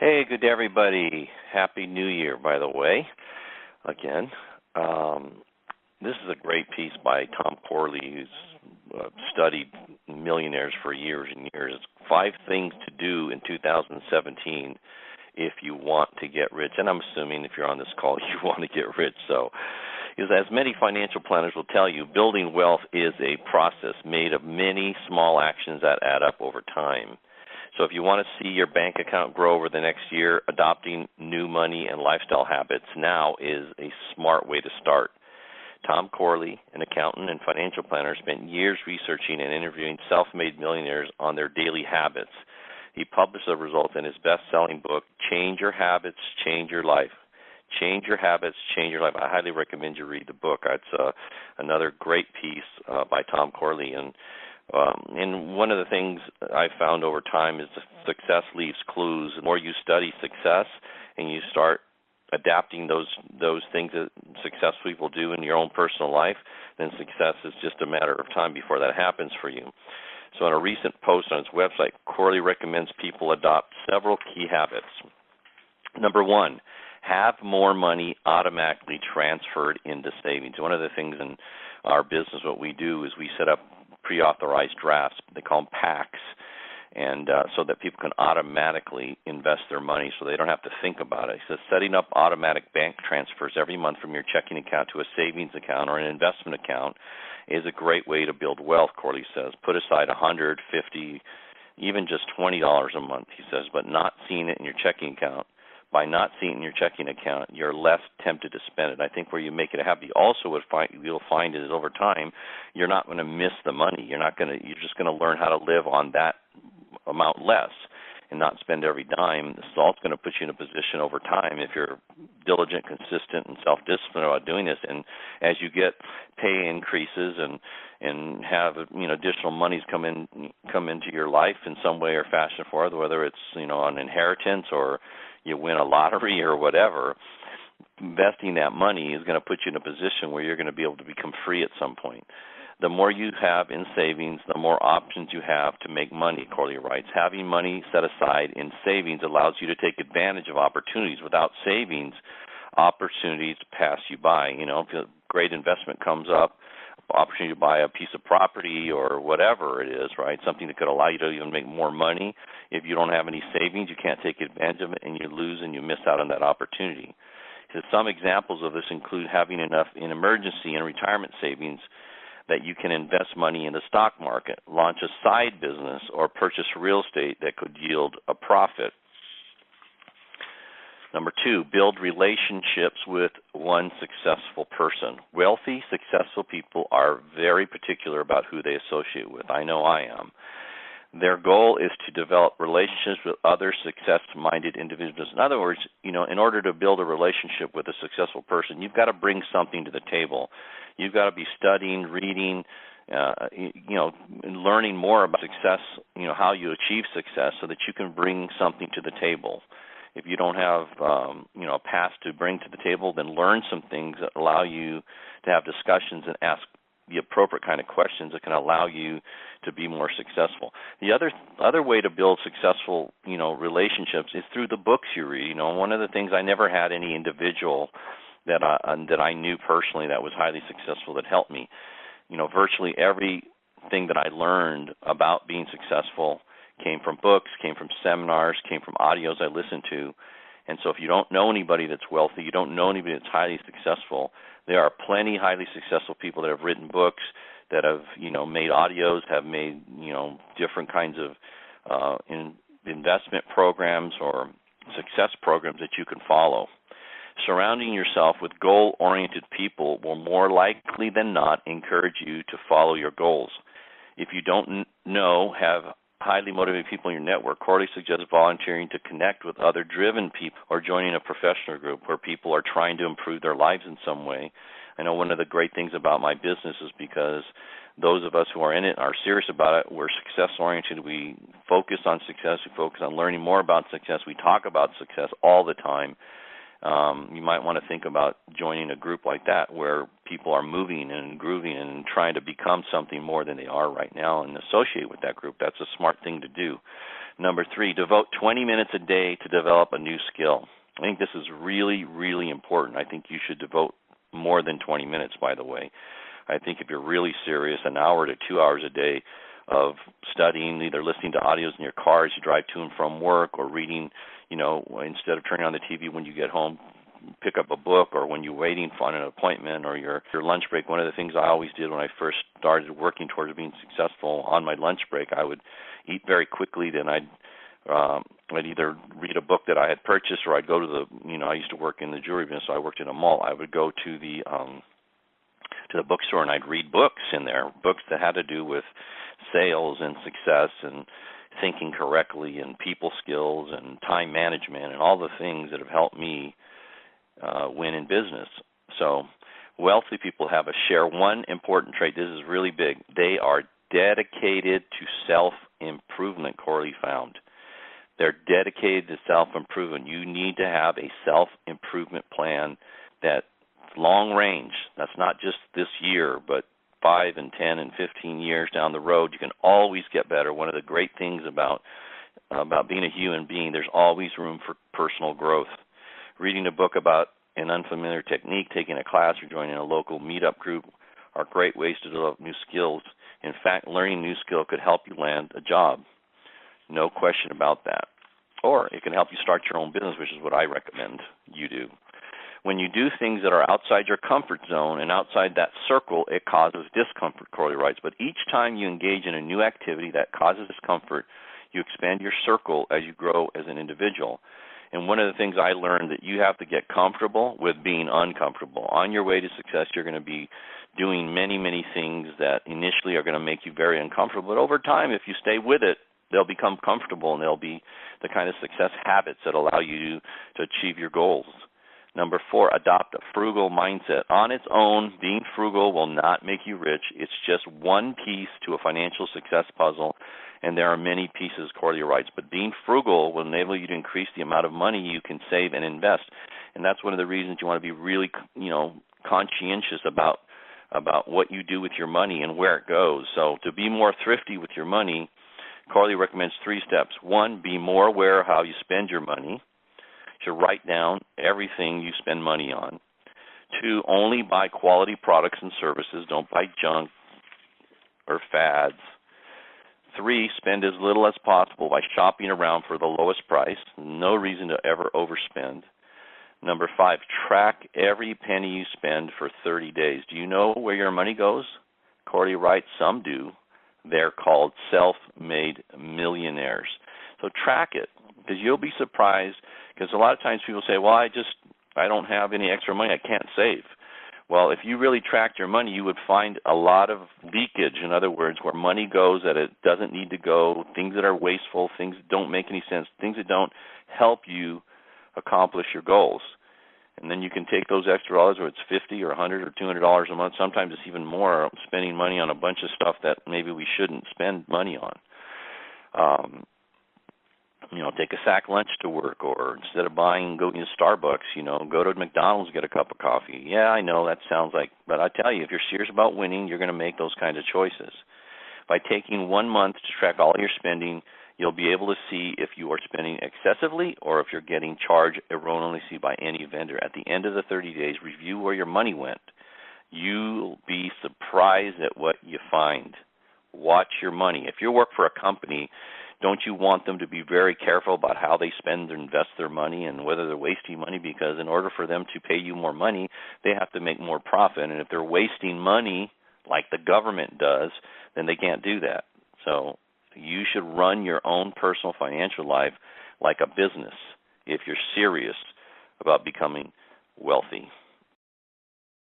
Hey, good day, everybody. Happy New Year, by the way, again. This is a great piece by Tom Corley, who's studied millionaires for years and years. It's 5 things to do in 2017 if you want to get rich. And I'm assuming if you're on this call, you want to get rich. So, as many financial planners will tell you, building wealth is a process made of many small actions that add up over time. So if you want to see your bank account grow over the next year, adopting new money and lifestyle habits now is a smart way to start. Tom Corley, an accountant and financial planner, spent years researching and interviewing self-made millionaires on their daily habits. He published the results in his best-selling book, Change Your Habits, Change Your Life. Change Your Habits, Change Your Life. I highly recommend you read the book. It's another great piece by Tom Corley. And one of the things I found over time is that success leaves clues. The more you study success and you start adapting those things that successful people do in your own personal life, then success is just a matter of time before that happens for you. So in a recent post on his website, Corley recommends people adopt several key habits. Number 1, have more money automatically transferred into savings. One of the things in our business, what we do is we set up pre-authorized drafts. They call them packs, and so that people can automatically invest their money so they don't have to think about it. So setting up automatic bank transfers every month from your checking account to a savings account or an investment account is a great way to build wealth, Corley says. Put aside $100, $50, even just $20 a month, he says, but not seeing it in your checking account. By not seeing it in your checking account, you're less tempted to spend it. I think where you make it a habit, also you'll find is over time, you're not going to miss the money. You're just going to learn how to live on that amount less and not spend every dime. This is also going to put you in a position over time, if you're diligent, consistent, and self-disciplined about doing this. And as you get pay increases and have additional monies come into your life in some way or fashion for it, whether it's an inheritance or you win a lottery or whatever, investing that money is going to put you in a position where you're going to be able to become free at some point. The more you have in savings, the more options you have to make money, Corley writes. Having money set aside in savings allows you to take advantage of opportunities. Without savings, opportunities pass you by. If a great investment comes up, opportunity to buy a piece of property or whatever it is, right? Something that could allow you to even make more money. If you don't have any savings, you can't take advantage of it, and you lose and you miss out on that opportunity. So some examples of this include having enough in emergency and retirement savings that you can invest money in the stock market, launch a side business, or purchase real estate that could yield a profit. Number 2, build relationships with one successful person. Wealthy, successful people are very particular about who they associate with. I know I am. Their goal is to develop relationships with other success-minded individuals. In other words, in order to build a relationship with a successful person, you've got to bring something to the table. You've got to be studying, reading, learning more about success, how you achieve success so that you can bring something to the table. If you don't have, a past to bring to the table, then learn some things that allow you to have discussions and ask the appropriate kind of questions that can allow you to be more successful. The other way to build successful, relationships is through the books you read. One of the things, I never had any individual that I knew personally that was highly successful that helped me. Virtually everything that I learned about being successful came from books, came from seminars, came from audios I listened to. And so if you don't know anybody that's wealthy, you don't know anybody that's highly successful, there are plenty highly successful people that have written books, that have, made audios, have made, different kinds of investment programs or success programs that you can follow. Surrounding yourself with goal-oriented people will more likely than not encourage you to follow your goals. If you don't have highly motivated people in your network, Corley suggests volunteering to connect with other driven people or joining a professional group where people are trying to improve their lives in some way. I know one of the great things about my business is because those of us who are in it are serious about it. We're success-oriented. We focus on success. We focus on learning more about success. We talk about success all the time. You might want to think about joining a group like that where people are moving and grooving and trying to become something more than they are right now and associate with that group. That's a smart thing to do. Number 3, devote 20 minutes a day to develop a new skill. I think this is really, really important. I think you should devote more than 20 minutes, by the way. I think if you're really serious, an hour to 2 hours a day of studying, either listening to audios in your car as you drive to and from work, or reading, instead of turning on the TV when you get home, pick up a book, or when you're waiting for an appointment or your lunch break. One of the things I always did when I first started working towards being successful on my lunch break, I would eat very quickly, then I'd either read a book that I had purchased, or I'd go to I used to work in the jewelry business, so I worked in a mall. I would go to the bookstore and I'd read books in there, books that had to do with sales and success and thinking correctly and people skills and time management and all the things that have helped me win in business. So wealthy people have share one important trait. This is really big. They are dedicated to self-improvement, Corley found. They're dedicated to self-improvement. You need to have a self-improvement plan that's long range. That's not just this year, but 5 and 10 and 15 years down the road. You can always get better. One of the great things about being a human being, there's always room for personal growth. Reading a book about an unfamiliar technique, taking a class, or joining a local meetup group are great ways to develop new skills. In fact, learning a new skill could help you land a job. No question about that. Or it can help you start your own business, which is what I recommend you do. When you do things that are outside your comfort zone and outside that circle, it causes discomfort, Corley writes. But each time you engage in a new activity that causes discomfort, you expand your circle as you grow as an individual. And one of the things I learned, that you have to get comfortable with being uncomfortable. On your way to success, you're going to be doing many, many things that initially are going to make you very uncomfortable. But over time, if you stay with it, they'll become comfortable, and they'll be the kind of success habits that allow you to achieve your goals. Number 4, adopt a frugal mindset. On its own, being frugal will not make you rich. It's just one piece to a financial success puzzle, and there are many pieces, Corley writes. But being frugal will enable you to increase the amount of money you can save and invest. And that's one of the reasons you want to be really, conscientious about what you do with your money and where it goes. So to be more thrifty with your money, Corley recommends 3 steps. 1, be more aware of how you spend your money. To write down everything you spend money on. 2, only buy quality products and services. Don't buy junk or fads. 3, spend as little as possible by shopping around for the lowest price. No reason to ever overspend. Number 5, track every penny you spend for 30 days. Do you know where your money goes? Corley writes, some do. They're called self-made millionaires. So track it, because you'll be surprised. Because a lot of times people say, well, I don't have any extra money, I can't save. Well, if you really tracked your money, you would find a lot of leakage. In other words, where money goes that it doesn't need to go, things that are wasteful, things that don't make any sense, things that don't help you accomplish your goals. And then you can take those extra dollars, whether it's $50 or $100 or $200 a month. Sometimes it's even more, spending money on a bunch of stuff that maybe we shouldn't spend money on. Take a sack lunch to work, or instead of going to Starbucks, go to McDonald's, get a cup of coffee. Yeah, I know that sounds like, but I tell you, if you're serious about winning, you're going to make those kinds of choices. By taking 1 month to track all your spending, you'll be able to see if you are spending excessively or if you're getting charged erroneously by any vendor. At the end of the 30 days, review where your money went. You'll be surprised at what you find. Watch your money. If you work for a company, don't you want them to be very careful about how they spend and invest their money and whether they're wasting money? Because in order for them to pay you more money, they have to make more profit. And if they're wasting money like the government does, then they can't do that. So you should run your own personal financial life like a business if you're serious about becoming wealthy.